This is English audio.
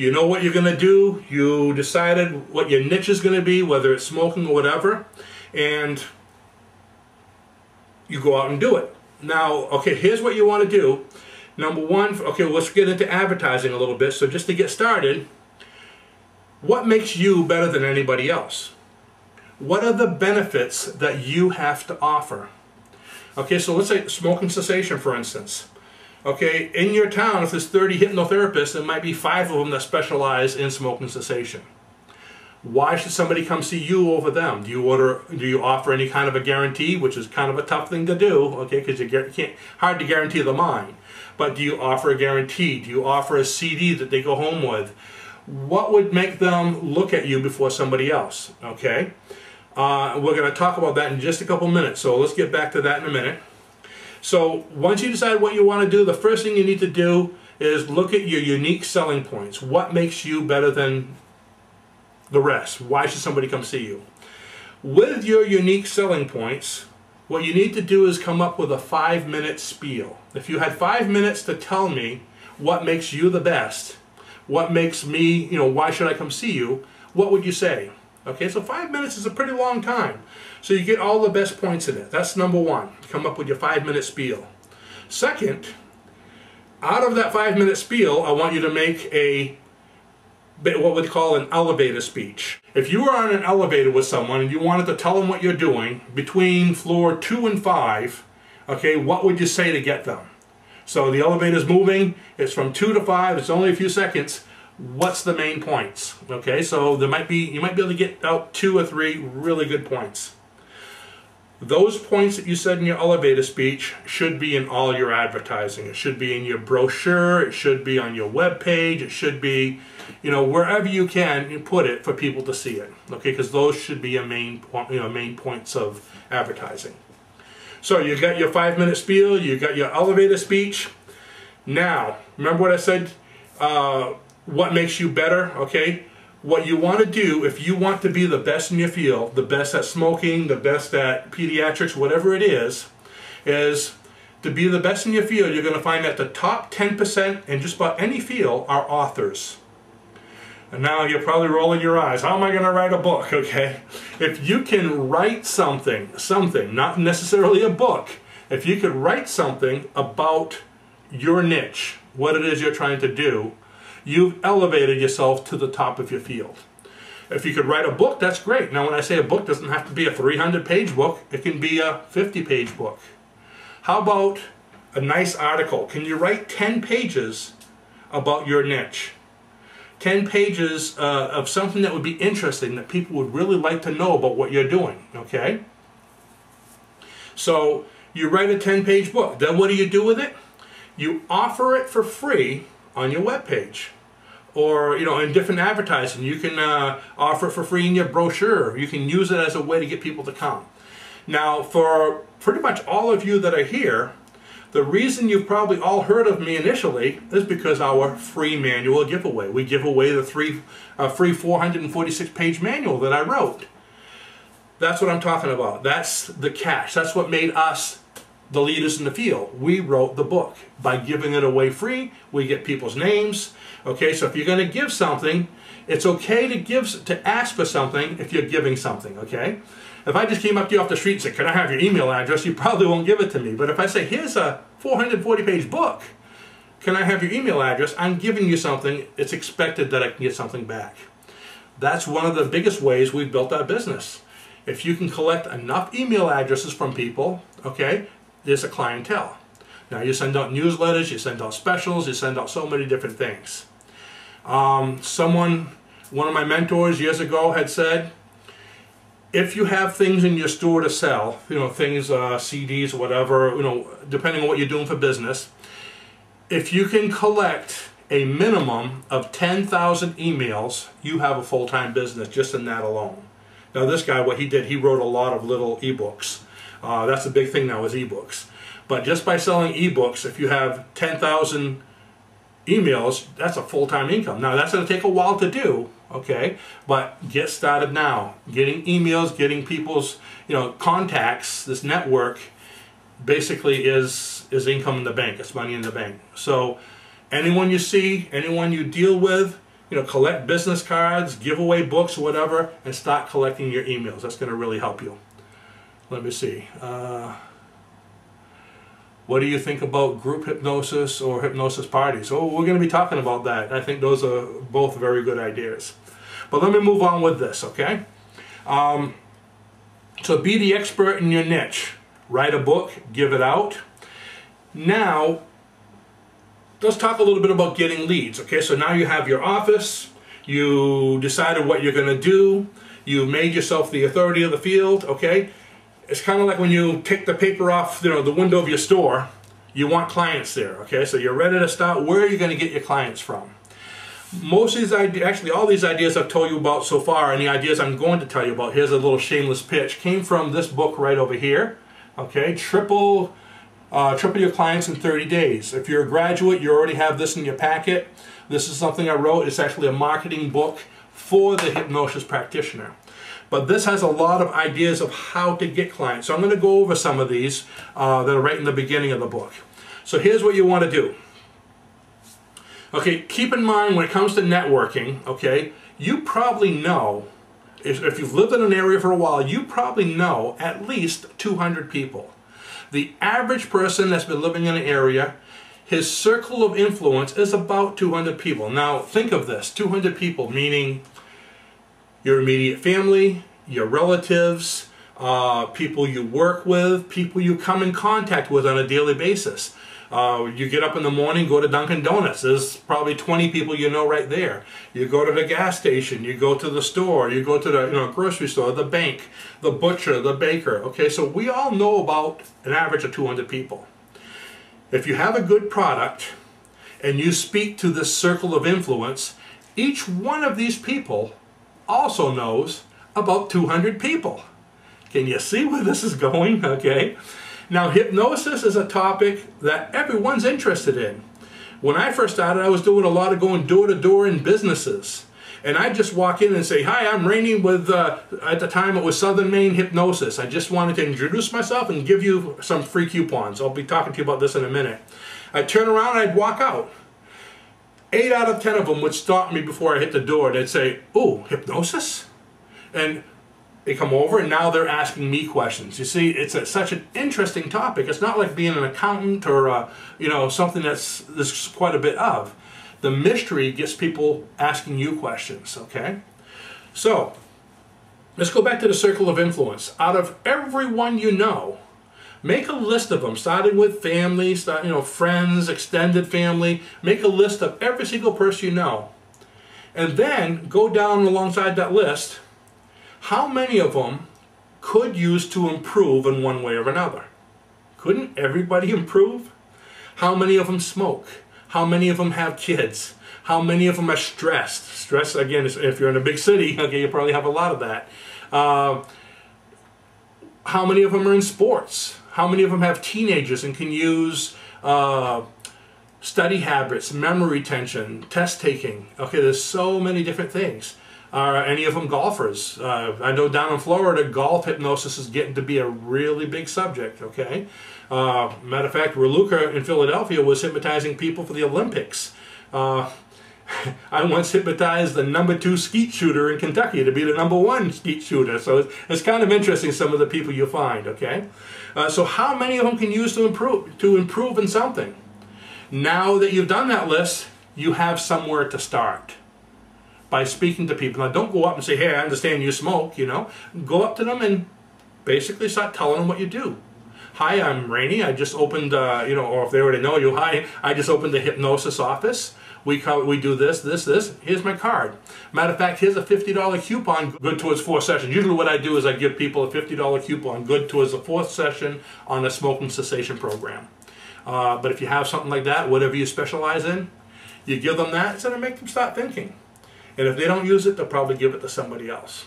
You know what you're going to do. You decided what your niche is going to be, whether it's smoking or whatever, and you go out and do it. Now, okay, here's what you want to do. Number one, okay, let's get into advertising a little bit. So just to get started, what makes you better than anybody else? What are the benefits that you have to offer? Okay, so let's say smoking cessation, for instance. Okay, in your town, if there's 30 hypnotherapists, there might be 5 of them that specialize in smoking cessation. Why should somebody come see you over them? Do you offer any kind of a guarantee, which is kind of a tough thing to do, okay, because hard to guarantee the mind. But do you offer a guarantee? Do you offer a CD that they go home with? What would make them look at you before somebody else, okay? We're going to talk about that in just a couple minutes, so let's get back to that in a minute. So once you decide what you want to do, the first thing you need to do is look at your unique selling points. What makes you better than the rest? Why should somebody come see you? With your unique selling points, what you need to do is come up with a 5-minute spiel. If you had 5 minutes to tell me what makes you the best, what makes me, why should I come see you, what would you say? Okay, so 5 minutes is a pretty long time. So you get all the best points in it. That's number one. Come up with your 5-minute spiel. Second, out of that 5-minute spiel, I want you to make what we'd call an elevator speech. If you were on an elevator with someone and you wanted to tell them what you're doing between floor 2 and 5, okay, what would you say to get them? So the elevator's moving, it's from 2 to 5, it's only a few seconds. What's the main points? Okay, so you might be able to get out 2 or 3 really good points. Those points that you said in your elevator speech should be in all your advertising. It should be in your brochure, it should be on your web page, it should be, wherever you can, you put it for people to see it. Okay, because those should be your main points of advertising. So you got your 5-minute spiel, you got your elevator speech. Now, remember what I said? What makes you better? Okay. What you want to do, if you want to be the best in your field, the best at smoking, the best at pediatrics, whatever it is to be the best in your field, you're going to find that the top 10% in just about any field are authors. And now you're probably rolling your eyes. How am I going to write a book? Okay. If you can write something, not necessarily a book, if you could write something about your niche, what it is you're trying to do, you've elevated yourself to the top of your field. If you could write a book, that's great. Now when I say a book, it doesn't have to be a 300-page book. It can be a 50-page book. How about a nice article? Can you write 10 pages about your niche? 10 pages of something that would be interesting, that people would really like to know about what you're doing, okay? So you write a 10-page book. Then what do you do with it? You offer it for free on your webpage, or in different advertising. You can offer it for free in your brochure. You can use it as a way to get people to come. Now, for pretty much all of you that are here, the reason you've probably all heard of me initially is because our free manual giveaway. We give away the free 446-page manual that I wrote. That's what I'm talking about. That's the catch. That's what made us the leaders in the field. We wrote the book. By giving it away free, we get people's names. Okay, so if you're going to give something, it's okay to ask for something if you're giving something, okay? If I just came up to you off the street and said, can I have your email address, you probably won't give it to me. But if I say, here's a 440-page book, can I have your email address, I'm giving you something, it's expected that I can get something back. That's one of the biggest ways we've built our business. If you can collect enough email addresses from people, okay, there's a clientele. Now you send out newsletters, you send out specials, you send out so many different things. One of my mentors years ago had said, if you have things in your store to sell, things, CDs or whatever, depending on what you're doing for business, if you can collect a minimum of 10,000 emails, you have a full-time business just in that alone. Now this guy, what he did, he wrote a lot of little ebooks. That's a big thing now is ebooks. But just by selling ebooks, if you have 10,000 emails, that's a full-time income. Now that's going to take a while to do, okay? But get started now. Getting emails, getting people's contacts, this network, basically is income in the bank. It's money in the bank. So anyone you see, anyone you deal with, collect business cards, give away books, whatever, and start collecting your emails. That's going to really help you. Let me see. What do you think about group hypnosis or hypnosis parties? Oh, we're going to be talking about that. I think those are both very good ideas. But let me move on with this, okay? So be the expert in your niche. Write a book, give it out. Now, let's talk a little bit about getting leads, okay? So now you have your office, you decided what you're going to do, you've made yourself the authority of the field, okay? It's kind of like when you take the paper off, the window of your store, you want clients there, okay? So you're ready to start. Where are you going to get your clients from? Most of these ideas, actually all these ideas I've told you about so far, and the ideas I'm going to tell you about, here's a little shameless pitch, came from this book right over here, okay? Triple your clients in 30 days. If you're a graduate, you already have this in your packet. This is something I wrote. It's actually a marketing book for the Hypnosis Practitioner. But this has a lot of ideas of how to get clients. So I'm going to go over some of these that are right in the beginning of the book. So here's what you want to do. Okay, keep in mind when it comes to networking, okay, you probably know, if you've lived in an area for a while, you probably know at least 200 people. The average person that's been living in an area, his circle of influence is about 200 people. Now think of this, 200 people, meaning your immediate family, your relatives, people you work with, people you come in contact with on a daily basis. You get up in the morning, go to Dunkin' Donuts, there's probably 20 people you know right there. You go to the gas station, you go to the store, you go to the grocery store, the bank, the butcher, the baker. Okay, so we all know about an average of 200 people. If you have a good product and you speak to this circle of influence, each one of these people also knows about 200 people. Can you see where this is going? Okay. Now, hypnosis is a topic that everyone's interested in. When I first started, I was doing a lot of going door to door in businesses. And I'd just walk in and say, hi, I'm Rene with, at the time it was Southern Maine Hypnosis. I just wanted to introduce myself and give you some free coupons. I'll be talking to you about this in a minute. I'd turn around and I'd walk out. 8 out of 10 of them would stop me before I hit the door. They'd say, oh, hypnosis? And they come over and now they're asking me questions. You see, it's such an interesting topic. It's not like being an accountant or something there's quite a bit of. The mystery gets people asking you questions, okay? So, let's go back to the circle of influence. Out of everyone you know, make a list of them, starting with family, friends, extended family. Make a list of every single person you know. And then go down alongside that list. How many of them could use to improve in one way or another? Couldn't everybody improve? How many of them smoke? How many of them have kids? How many of them are stressed? Stress, again, if you're in a big city, okay, you probably have a lot of that. How many of them are in sports? How many of them have teenagers and can use study habits, memory retention, test taking? Okay, there's so many different things. Are any of them golfers? I know down in Florida, golf hypnosis is getting to be a really big subject, okay? Matter of fact, Raluca in Philadelphia was hypnotizing people for the Olympics. I once hypnotized the #2 skeet shooter in Kentucky to be the #1 skeet shooter. So it's kind of interesting, some of the people you find, okay? So how many of them can use to improve in something? Now that you've done that list, you have somewhere to start. By speaking to people. Now don't go up and say, hey, I understand you smoke, Go up to them and basically start telling them what you do. Hi, I'm Rene. I just opened, or if they already know you, hi, I just opened the hypnosis office. We do this. Here's my card. Matter of fact, here's a $50 coupon good towards 4 sessions. Usually what I do is I give people a $50 coupon good towards the 4th session on a smoking cessation program. But if you have something like that, whatever you specialize in, you give them that, it's going to make them start thinking. And if they don't use it, they'll probably give it to somebody else.